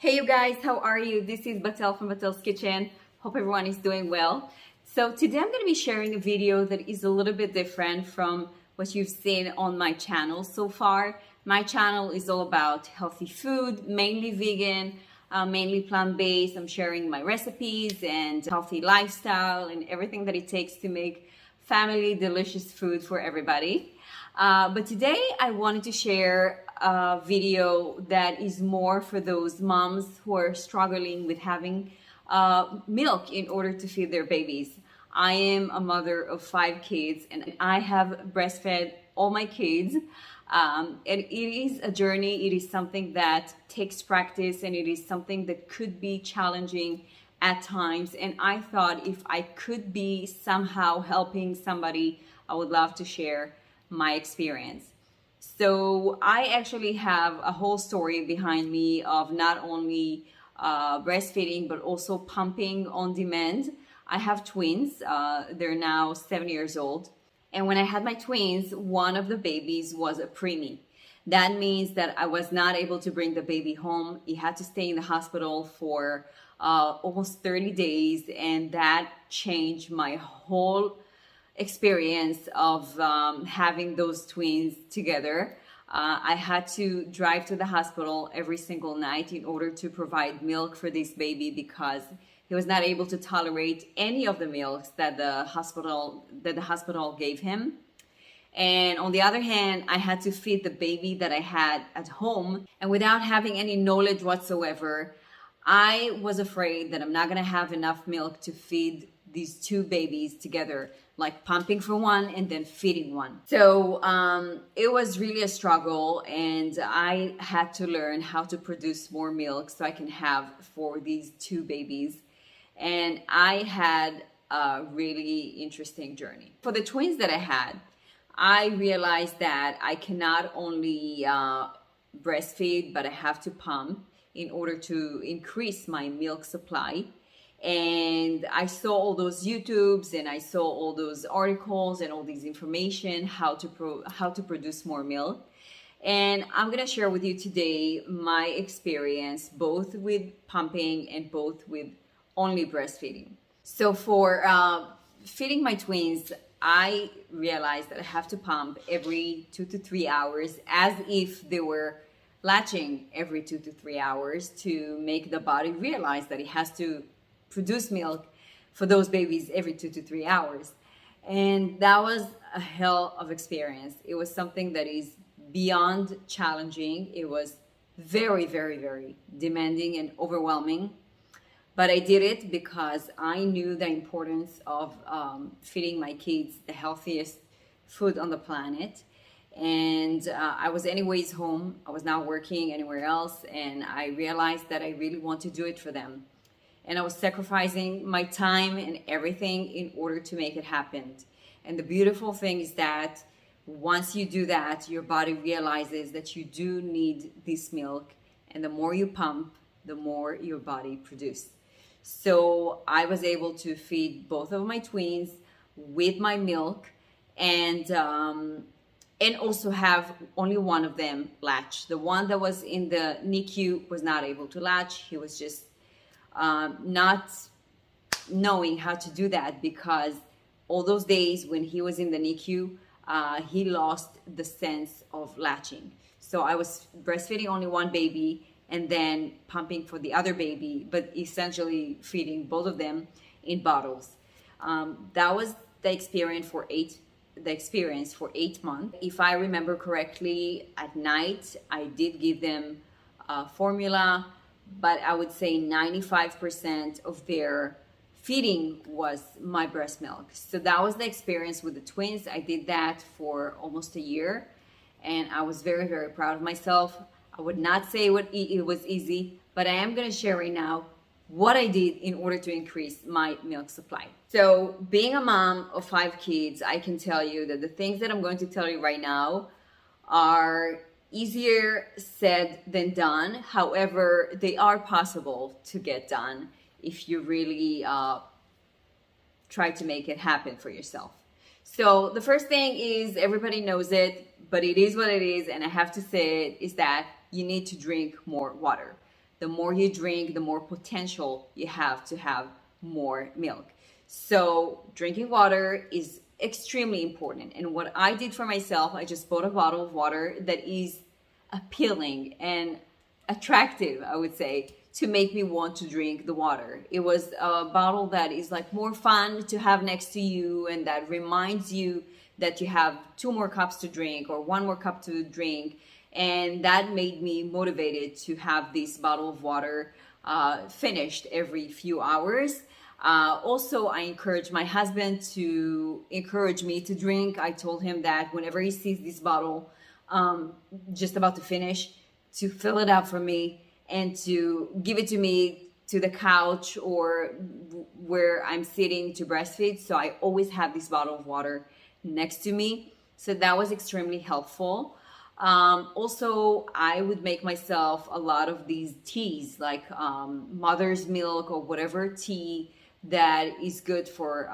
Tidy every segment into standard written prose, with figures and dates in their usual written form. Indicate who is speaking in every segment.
Speaker 1: Hey you guys, how are you? This is Batel from Batel's Kitchen. Hope everyone is doing well. So today I'm going to be sharing a video that is a little bit different from what you've seen on my channel so far. My channel is all about healthy food, mainly vegan, mainly plant-based. I'm sharing my recipes and healthy lifestyle and everything that it takes to make family delicious food for everybody. But today I wanted to share a video that is more for those moms who are struggling with having milk in order to feed their babies. I am a mother of 5 kids and I have breastfed all my kids. And it is a journey. It is something that takes practice and it is something that could be challenging at times. And I thought if I could be somehow helping somebody, I would love to share my experience. So I actually have a whole story behind me of not only breastfeeding, but also pumping on demand. I have twins. They're now 7 years old. And when I had my twins, one of the babies was a preemie. That means that I was not able to bring the baby home. He had to stay in the hospital for almost 30 days. And that changed my whole experience of having those twins together. I had to drive to the hospital every single night in order to provide milk for this baby because he was not able to tolerate any of the milks that the hospital gave him. And on the other hand, I had to feed the baby that I had at home, and without having any knowledge whatsoever, I was afraid that I'm not going to have enough milk to feed these 2 babies together, like pumping for one and then feeding one. So it was really a struggle, and I had to learn how to produce more milk so I can have for these 2 babies. And I had a really interesting journey. For the twins that I had, I realized that I cannot only breastfeed, but I have to pump in order to increase my milk supply. And I saw all those YouTubes and I saw all those articles and all these information how to produce more milk. And I'm gonna share with you today my experience both with pumping and both with only breastfeeding. So for feeding my twins, I realized that I have to pump every 2 to 3 hours, as if they were latching every 2 to 3 hours, to make the body realize that it has to produce milk for those babies every 2 to 3 hours. And that was a hell of experience. It was something that is beyond challenging. It was very, very, very demanding and overwhelming. But I did it because I knew the importance of feeding my kids the healthiest food on the planet. And I was anyways home. I was not working anywhere else. And I realized that I really want to do it for them. And I was sacrificing my time and everything in order to make it happen. And the beautiful thing is that once you do that, your body realizes that you do need this milk. And the more you pump, the more your body produces. So I was able to feed both of my twins with my milk, and also have only one of them latch. The one that was in the NICU was not able to latch. He was just not knowing how to do that, because all those days when he was in the NICU, he lost the sense of latching. So I was breastfeeding only one baby and then pumping for the other baby, but essentially feeding both of them in bottles. That was the experience for 8 months. If I remember correctly, at night I did give them formula, but I would say 95% of their feeding was my breast milk. So that was the experience with the twins. I did that for almost a year, and I was very, very proud of myself. I would not say it was easy, but I am going to share right now what I did in order to increase my milk supply. So being a mom of 5 kids, I can tell you that the things that I'm going to tell you right now are easier said than done. However, they are possible to get done if you really try to make it happen for yourself. So the first thing is, everybody knows it, but it is what it is, and I have to say it, is that you need to drink more water. the more you drink, the more potential you have to have more milk. So drinking water is extremely important. And what I did for myself, I just bought a bottle of water that is appealing and attractive, I would say, to make me want to drink the water. It was a bottle that is like more fun to have next to you, and that reminds you that you have 2 more cups to drink or 1 more cup to drink. And that made me motivated to have this bottle of water finished every few hours. Also, I encourage my husband to encourage me to drink. I told him that whenever he sees this bottle just about to finish, to fill it up for me and to give it to me to the couch or where I'm sitting to breastfeed. So I always have this bottle of water next to me. So that was extremely helpful. Also, I would make myself a lot of these teas, like mother's milk or whatever tea that is good for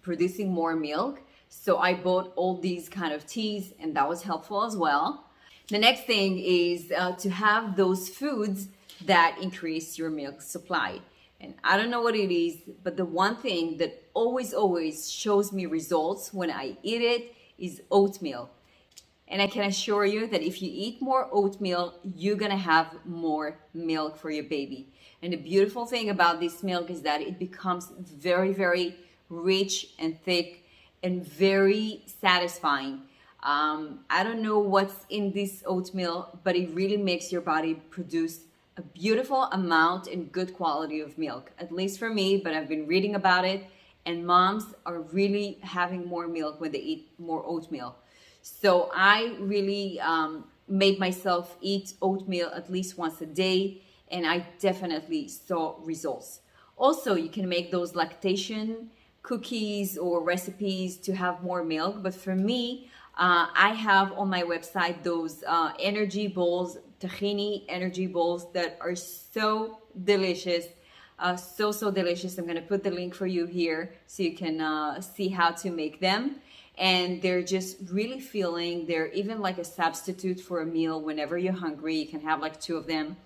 Speaker 1: producing more milk. So I bought all these kind of teas, and that was helpful as well. The next thing is to have those foods that increase your milk supply. And I don't know what it is, but the one thing that always shows me results when I eat it is oatmeal. And I can assure you that if you eat more oatmeal, you're gonna have more milk for your baby. And the beautiful thing about this milk is that it becomes very rich and thick and very satisfying. I don't know what's in this oatmeal, but it really makes your body produce a beautiful amount and good quality of milk, at least for me, but I've been reading about it, and moms are really having more milk when they eat more oatmeal. So I really made myself eat oatmeal at least once a day, and I definitely saw results. Also, you can make those lactation cookies or recipes to have more milk, but for me, I have on my website those energy bowls, tahini energy bowls that are so delicious, so delicious. I'm going to put the link for you here so you can see how to make them. And they're just really filling. They're even like a substitute for a meal whenever you're hungry. You can have like 2 of them,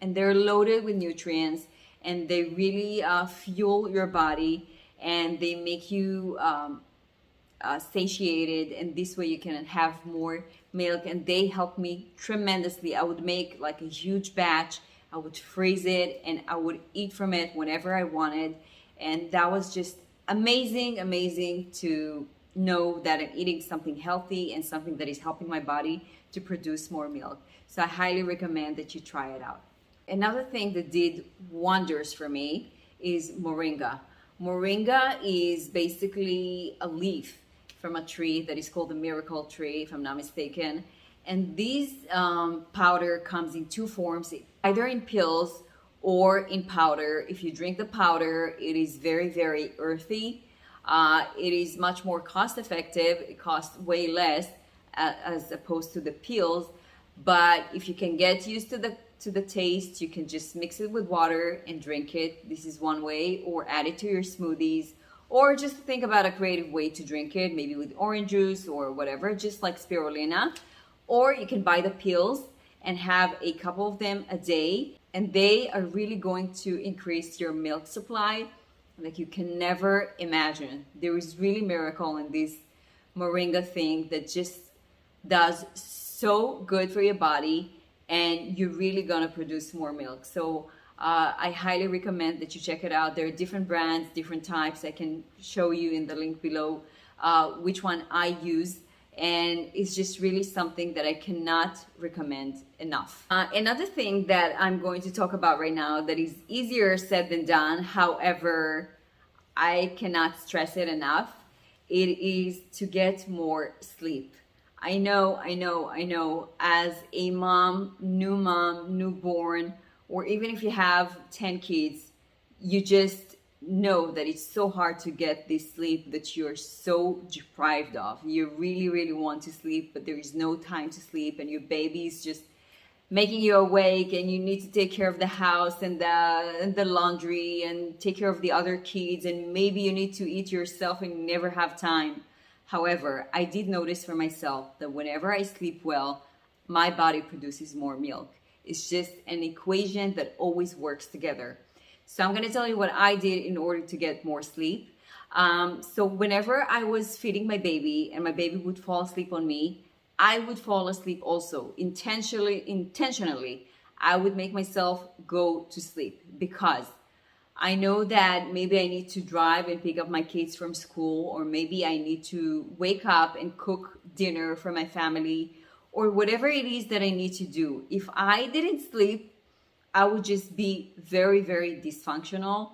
Speaker 1: and they're loaded with nutrients, and they really fuel your body, and they make you satiated, and this way you can have more milk. And they help me tremendously. I would make like a huge batch, I would freeze it, and I would eat from it whenever I wanted. And that was just amazing to know that I'm eating something healthy and something that is helping my body to produce more milk. So I highly recommend that you try it out. Another thing that did wonders for me is Moringa. Moringa is basically a leaf from a tree that is called the miracle tree, if I'm not mistaken. And this powder comes in 2 forms, either in pills or in powder. If you drink the powder, it is very earthy. It is much more cost effective. It costs way less as opposed to the pills. But if you can get used to the taste, you can just mix it with water and drink it. This is one way, or add it to your smoothies, or just think about a creative way to drink it, maybe with orange juice or whatever, just like spirulina. Or you can buy the pills and have a couple of them a day, and they are really going to increase your milk supply like you can never imagine. There is really miracle in this Moringa thing that just does so good for your body, and you're really gonna produce more milk. So I highly recommend that you check it out. There are different brands, different types. I can show you in the link below which one I use, and it's just really something that I cannot recommend enough. Another thing that I'm going to talk about right now that is easier said than done, however, I cannot stress it enough, it is to get more sleep. I know, as a mom, newborn, or even if you have 10 kids, you just know that it's so hard to get this sleep that you're so deprived of. You really want to sleep, but there is no time to sleep, and your baby is just making you awake, and you need to take care of the house and the laundry and take care of the other kids, and maybe you need to eat yourself and you never have time. However, I did notice for myself that whenever I sleep well, my body produces more milk. It's just an equation that always works together. So I'm going to tell you what I did in order to get more sleep. So whenever I was feeding my baby and my baby would fall asleep on me, I would fall asleep also. Intentionally, I would make myself go to sleep because I know that maybe I need to drive and pick up my kids from school, or maybe I need to wake up and cook dinner for my family, or whatever it is that I need to do. If I didn't sleep, I would just be very, very dysfunctional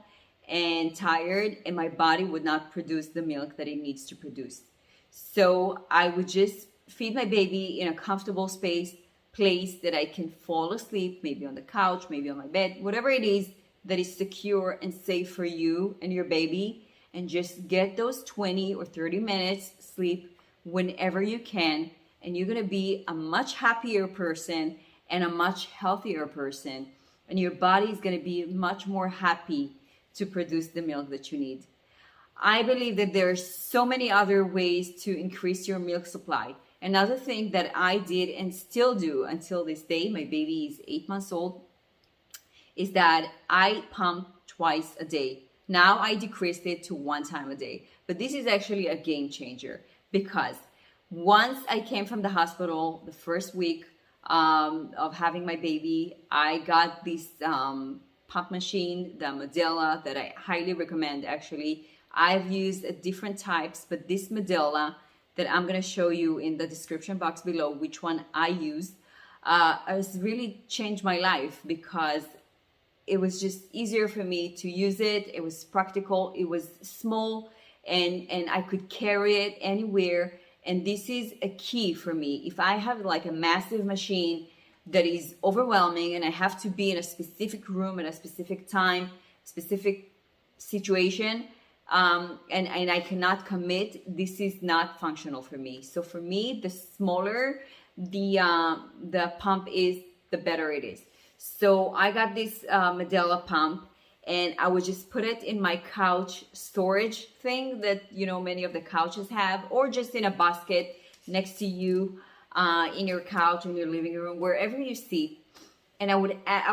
Speaker 1: and tired, and my body would not produce the milk that it needs to produce. So I would just feed my baby in a comfortable place that I can fall asleep, maybe on the couch, maybe on my bed, whatever it is that is secure and safe for you and your baby, and just get those 20 or 30 minutes sleep whenever you can, and you're going to be a much happier person and a much healthier person, and your body is going to be much more happy to produce the milk that you need. I believe that there are so many other ways to increase your milk supply. Another thing that I did and still do until this day, my baby is 8 months old, is that I pump twice a day. Now I decreased it to 1 time a day. But this is actually a game changer, because once I came from the hospital, the first week of having my baby, I got this pump machine, the Medela, that I highly recommend actually. I've used different types, but this Medela that I'm going to show you in the description box below, which one I use, has really changed my life, because it was just easier for me to use it. It was practical, it was small, and I could carry it anywhere. And this is a key for me. If I have like a massive machine that is overwhelming and I have to be in a specific room at a specific time, specific situation, and I cannot commit, this is not functional for me. So for me, the smaller the pump is, the better it is. So I got this Medela pump, and I would just put it in my couch storage thing that, you know, many of the couches have, or just in a basket next to you in your couch, in your living room, wherever you see. And I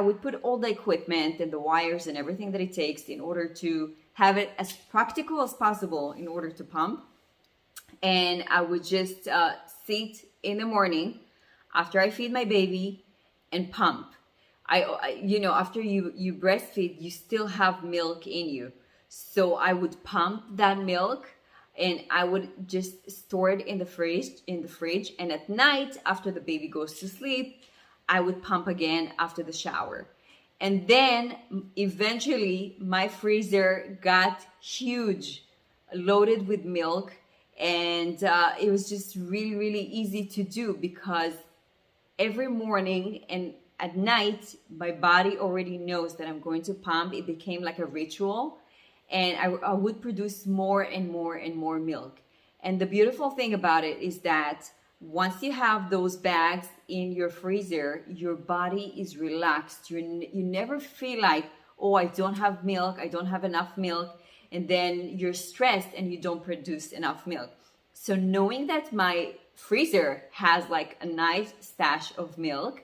Speaker 1: would put all the equipment and the wires and everything that it takes in order to have it as practical as possible in order to pump. And I would just sit in the morning after I feed my baby and pump. You know, after you breastfeed, you still have milk in you. So I would pump that milk, and I would just store it in the fridge. And at night, after the baby goes to sleep, I would pump again after the shower. And then eventually my freezer got huge, loaded with milk. And it was just really, really easy to do, because every morning and at night, my body already knows that I'm going to pump. It became like a ritual, and I would produce more and more and more milk. And the beautiful thing about it is that once you have those bags in your freezer, your body is relaxed. You never feel like, oh, I don't have milk, I don't have enough milk, and then you're stressed and you don't produce enough milk. So knowing that my freezer has like a nice stash of milk,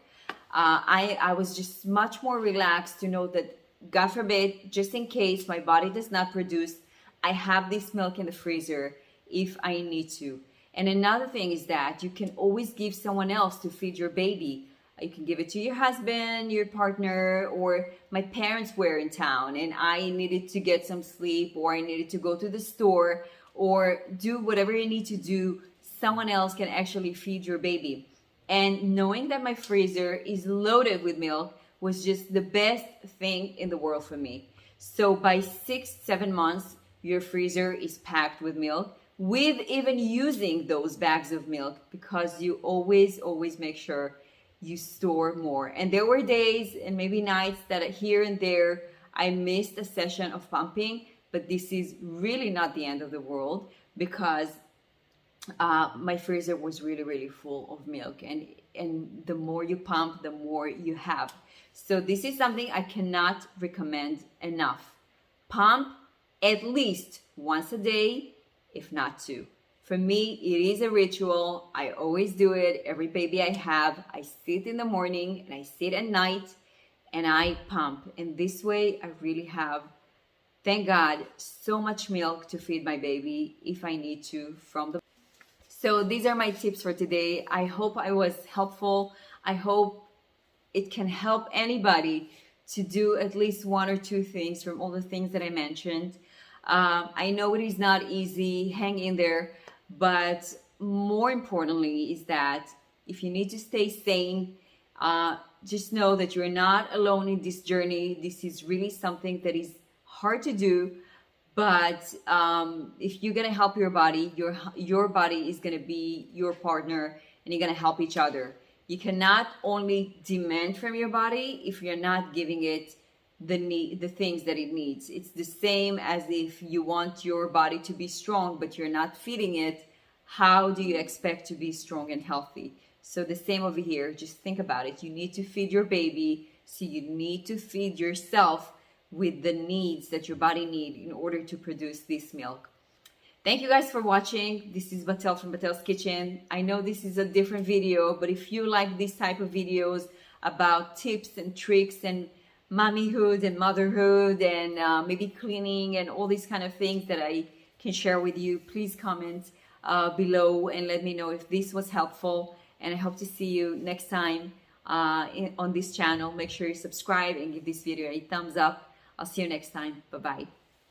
Speaker 1: I was just much more relaxed to know that, God forbid, just in case my body does not produce, I have this milk in the freezer if I need to. And another thing is that you can always give someone else to feed your baby. You can give it to your husband, your partner, or my parents were in town and I needed to get some sleep, or I needed to go to the store, or do whatever you need to do. Someone else can actually feed your baby. And knowing that my freezer is loaded with milk was just the best thing in the world for me. So by 6-7 months, your freezer is packed with milk, with even using those bags of milk, because you always make sure you store more. And there were days and maybe nights that here and there I missed a session of pumping, but this is really not the end of the world, because my freezer was really full of milk, and the more you pump, the more you have. So this is something I cannot recommend enough. Pump at least once a day, if not 2. For me, it is a ritual. I always do it. Every baby I have, I sit in the morning and I sit at night and I pump. And this way, I really have, thank God, so much milk to feed my baby if I need to from the. So these are my tips for today. I hope I was helpful. I hope it can help anybody to do at least one or two things from all the things that I mentioned. I know it is not easy, hang in there, but more importantly is that if you need to stay sane, just know that you're not alone in this journey. This is really something that is hard to do, but if you're gonna help your body, your body is gonna be your partner, and you're gonna help each other. You cannot only demand from your body if you're not giving it the things that it needs. It's the same as if you want your body to be strong, but you're not feeding it. How do you expect to be strong and healthy? So the same over here. Just think about it. You need to feed your baby, so you need to feed yourself with the needs that your body needs in order to produce this milk. Thank you guys for watching. This is Batel from Batel's Kitchen. I know this is a different video, but if you like this type of videos about tips and tricks and mommyhood and motherhood and maybe cleaning and all these kind of things that I can share with you, please comment below and let me know if this was helpful. And I hope to see you next time on this channel. Make sure you subscribe and give this video a thumbs up. I'll see you next time. Bye-bye.